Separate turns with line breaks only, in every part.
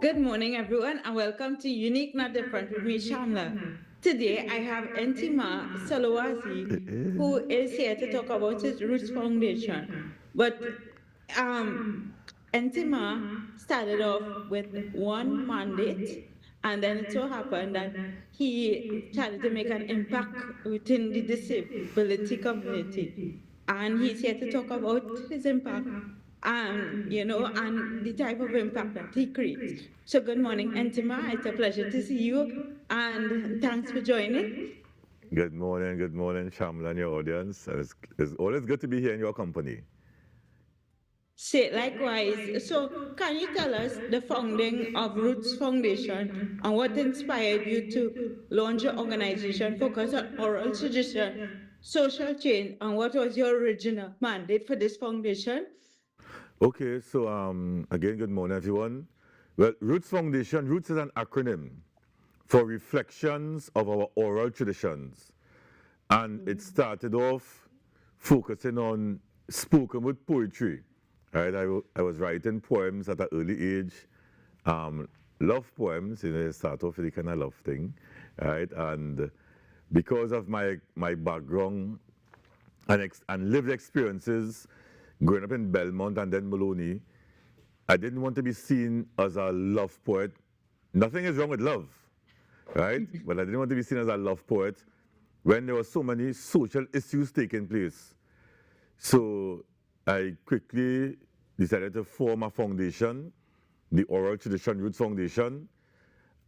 Good morning, everyone, and welcome to Unique Not Different with me, Shamla. Today, I have Mtima Solwazi, who is here to talk about his Roots Foundation. But um, Ntima started off with one mandate, and then it so happened that he started to make an impact within the disability community. And he's here to talk about his impact and the type of impact that he creates. So good morning, Ntima. It's a pleasure to see you, and thanks for joining.
Good morning, Shamla and your audience. It's always good to be here in your company.
Say likewise. So, can you tell us the founding of Roots Foundation and what inspired you to launch your organization focused on oral tradition, social change, and what was your original mandate for this foundation?
Okay, so again, good morning, everyone. Well, Roots Foundation, Roots is an acronym for reflections of our oral traditions. And it started off focusing on spoken word poetry. Right? I was writing poems at an early age, love poems, you start off with the kind of love thing, right? And because of my background and lived experiences growing up in Belmont and then Maloney, I didn't want to be seen as a love poet. Nothing is wrong with love, right? But I didn't want to be seen as a love poet when there were so many social issues taking place. So I quickly decided to form a foundation, the Oral Tradition Roots Foundation,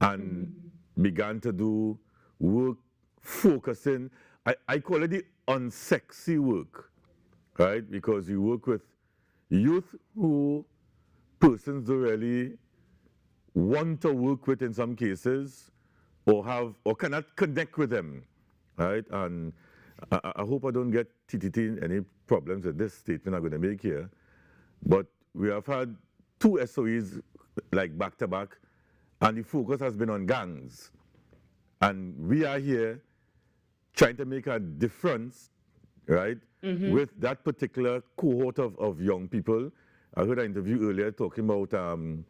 and began to do work focusing. I call it the unsexy work, right? Because you work with youth who persons don't really want to work with in some cases or cannot connect with them, right? And I hope I don't get TTT any problems with this statement I'm going to make here. But we have had two SOEs like back to back, and the focus has been on gangs. And we are here trying to make a difference, right, with that particular cohort of young people. I heard an interview earlier talking about in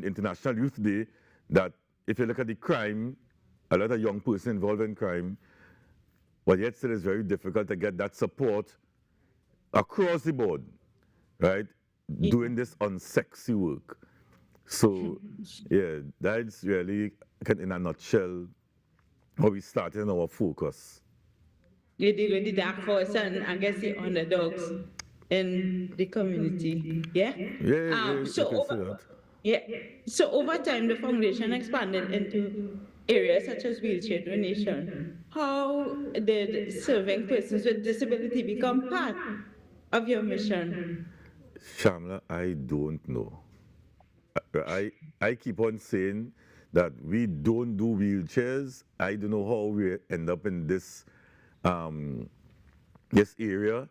International Youth Day that if you look at the crime, a lot of young person involved in crime, but yet still it's very difficult to get that support across the board, right? Doing this unsexy work. So, yeah, that's really, in a nutshell, how we started in our focus.
You deal with the dark horse and I guess the underdogs in the community. Yeah.
You
So
can say
over
that.
yeah. So over time, the foundation expanded into areas such as wheelchair donation. How did serving persons with disability become part of your mission?
Shamla, I don't know. I keep on saying that we don't do wheelchairs. I don't know how we end up in um, this area.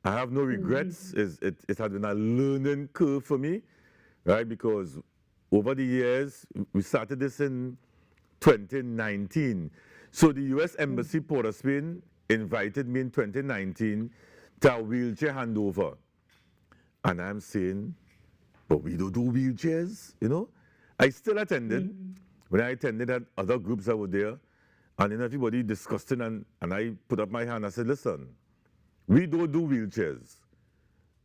I have no regrets. It has been a learning curve for me, right? Because over the years, we started this in 2019. So the U.S. Embassy Port of Spain invited me in 2019 to a wheelchair handover. And I'm saying, but we don't do wheelchairs, you know? I still attended. When I attended at other groups that were there, and then everybody discussing, and I put up my hand and I said, listen, we don't do wheelchairs.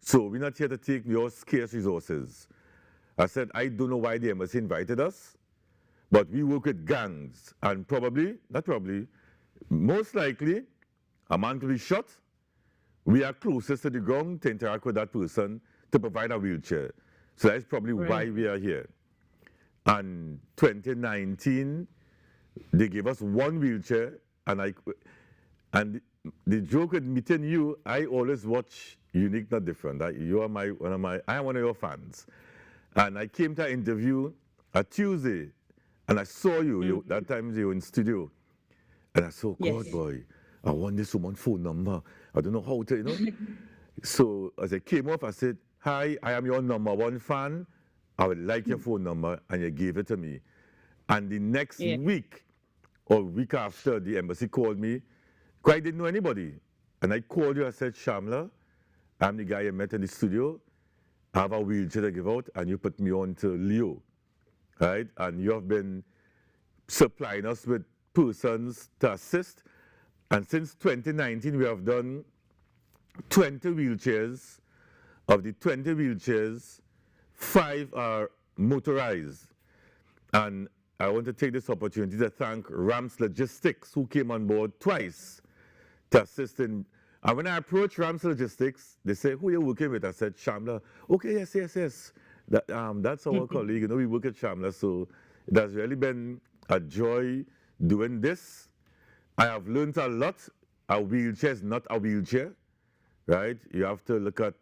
So we're not here to take your scarce resources. I said, I don't know why the embassy invited us, but we work with gangs. And most likely, a man could be shot. We are closest to the ground to interact with that person to provide a wheelchair. So that's probably why we are here. And 2019, they gave us one wheelchair, and the joke with meeting you, I always watch Unique Not Different. You are I am one of your fans. And I came to an interview a Tuesday, and I saw you. That time you were in studio. And I said, God, boy, I want this woman's phone number. I don't know how to, So as I came off, I said, hi, I am your number one fan. I would like your phone number, and you gave it to me. And the next week or week after, the embassy called me, because I didn't know anybody. And I called you, I said, Shamla, I'm the guy you met in the studio. I have a wheelchair to give out, and you put me on to Leo. right? And you have been supplying us with persons to assist. And since 2019, we have done 20 wheelchairs. Of the 20 wheelchairs, 5 are motorized. And I want to take this opportunity to thank Rams Logistics, who came on board twice to assist in. And when I approached Rams Logistics, they said, "Who are you working with?" I said, "Shamla." "Okay, yes. That's our colleague. We work at Shamla." So it has really been a joy doing this. I have learned a lot. A wheelchair is not a wheelchair, right? You have to look at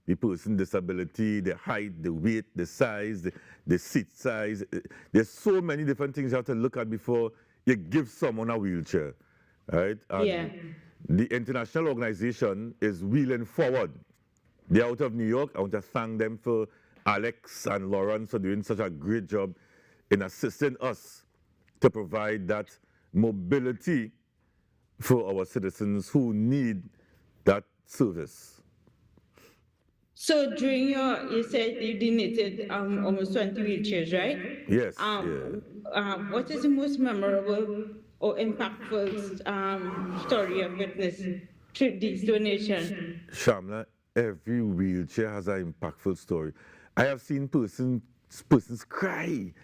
the person's disability, the height, the weight, the size, the seat size. There's so many different things you have to look at before you give someone a wheelchair, right? And the international organization is wheeling forward. They're out of New York. I want to thank them for Alex and Lawrence for doing such a great job in assisting us to provide that mobility for our citizens who need that service.
So during you said you donated almost 20 wheelchairs, right?
Yes,
What is the most memorable or impactful story of witness through this donation?
Shamla, every wheelchair has an impactful story. I have seen persons cry,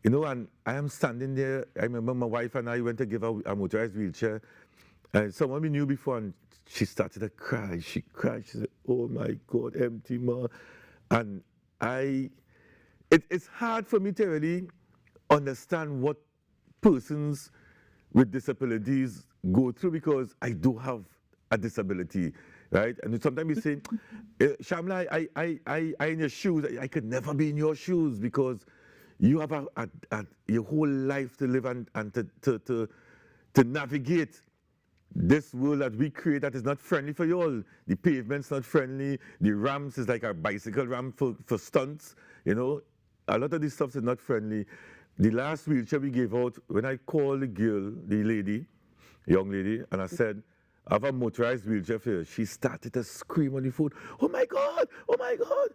and I am standing there. I remember my wife and I went to give her a motorized wheelchair, and someone we knew before, and she started to cry. She cried. She said, "Oh my God, Mtima." And it's hard for me to really understand what persons with disabilities go through because I do have a disability, right? And sometimes you say, "Shamla, I in your shoes. I could never be in your shoes because you have your whole life to live and to navigate this world that we create that is not friendly for you all. The pavement's not friendly. The ramps is like a bicycle ramp for stunts. A lot of this stuff is not friendly." The last wheelchair we gave out, when I called the girl, the young lady, and I said, "I have a motorized wheelchair for you," she started to scream on the phone, "Oh my God, oh my God."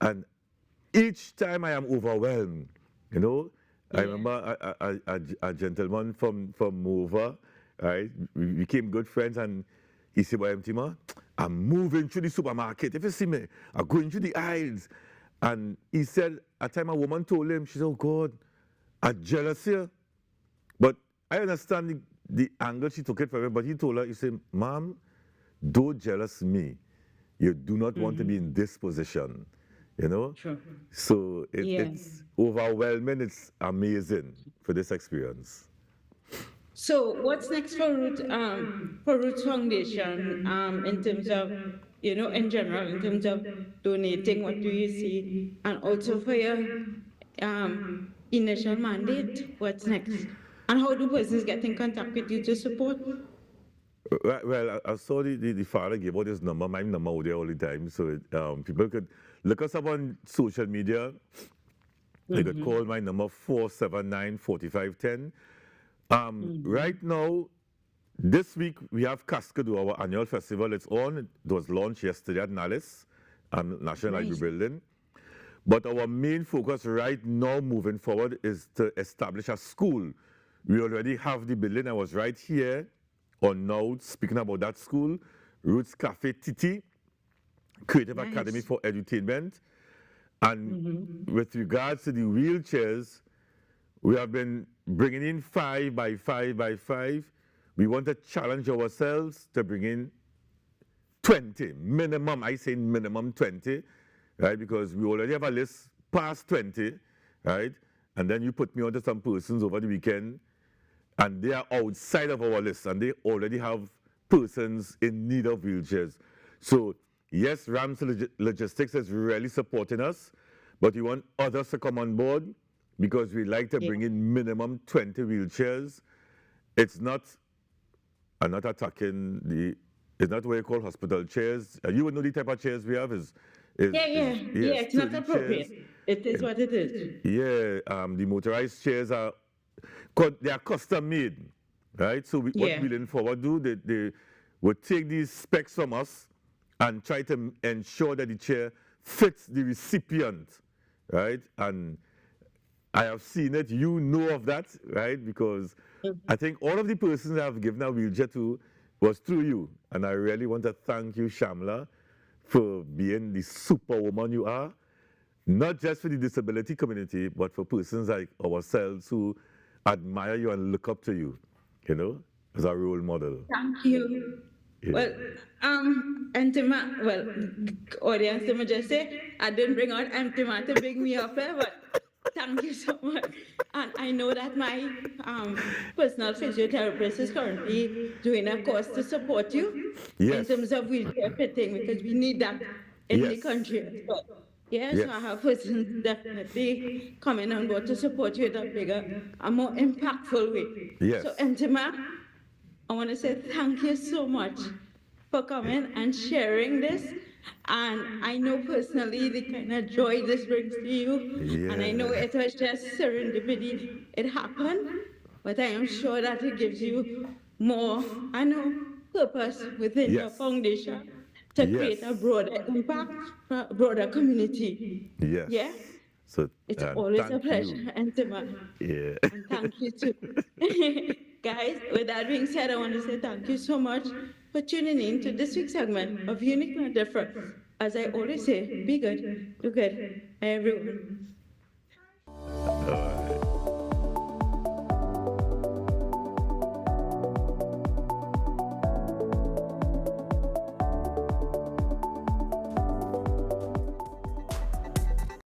And each time I am overwhelmed, I remember a gentleman from Mova, right? We became good friends, and he said, "Well, Mtima, I'm moving through the supermarket. If you see me, I'm going through the aisles." And he said, at time a woman told him, she said, "Oh God, I'm jealous here." But I understand the angle she took it from him, but he told her, he said, "Ma'am, don't jealous me. You do not want to be in this position."
Sure.
So it's overwhelming. It's amazing for this experience.
So what's next for Roots Foundation in terms of in general in terms of donating? What do you see, and also for your initial mandate? What's next, and how do persons get in contact with you to support?
Well, I saw the father gave out his number, my number out there all the time, so people could look us up on social media. They could call my number 479-4510. Right now, this week we have Cascado, our annual festival. It's on. It was launched yesterday at Nalis, National Library Building. But our main focus right now, moving forward, is to establish a school. We already have the building. I was right here on now speaking about that school, Roots Cafe Titi, Creative Academy for Edutainment. And with regards to the wheelchairs, we have been bringing in 5 by 5 by 5. We want to challenge ourselves to bring in 20, minimum. I say minimum 20, right? Because we already have a list past 20, right? And then you put me onto some persons over the weekend, and they are outside of our list, and they already have persons in need of wheelchairs. So yes, Rams Logistics is really supporting us, but we want others to come on board because we like to bring in minimum 20 wheelchairs. It's not, I'm not attacking it's not what you call hospital chairs. You would know the type of chairs we have is
it's not appropriate. Chairs. It is what it is.
Yeah, the motorized chairs they are custom made, right? So what Wheeling Forward do, they would take these specs from us and try to ensure that the chair fits the recipient, right? And I have seen it. You know of that, right? Because I think all of the persons I've given a wheelchair to was through you. And I really want to thank you, Shamla, for being the superwoman you are, not just for the disability community, but for persons like ourselves who admire you and look up to you, as a role model.
Thank you.
Yeah.
Well, Antima, well, audience, let me just say, I didn't bring out Antima to bring me up here, but thank you so much. And I know that my personal physiotherapist is currently doing a course to support you in
Yes.
terms of wheelchair fitting because we need that in the
Yes.
country as well. Yeah, so
Yes.
I have persons definitely coming on board to support you in a bigger, a more impactful way.
Yes.
So, Antima, I want to say thank you so much for coming and sharing this. And I know personally the kind of joy this brings to you. And I know
Yeah.
it was just serendipity. It happened. But I am sure that it gives you more, I know, purpose within your
Yes.
foundation to
Yes.
create a broader impact, a broader community.
Yes.
Yeah?
So,
It's
and
always a
thank
pleasure,
you.
Antima.
Yeah.
And thank you too. Guys, with that being said, I want to say thank you so much for tuning in to this week's segment of Unique Not Different. As I always say, be good, do good, everyone.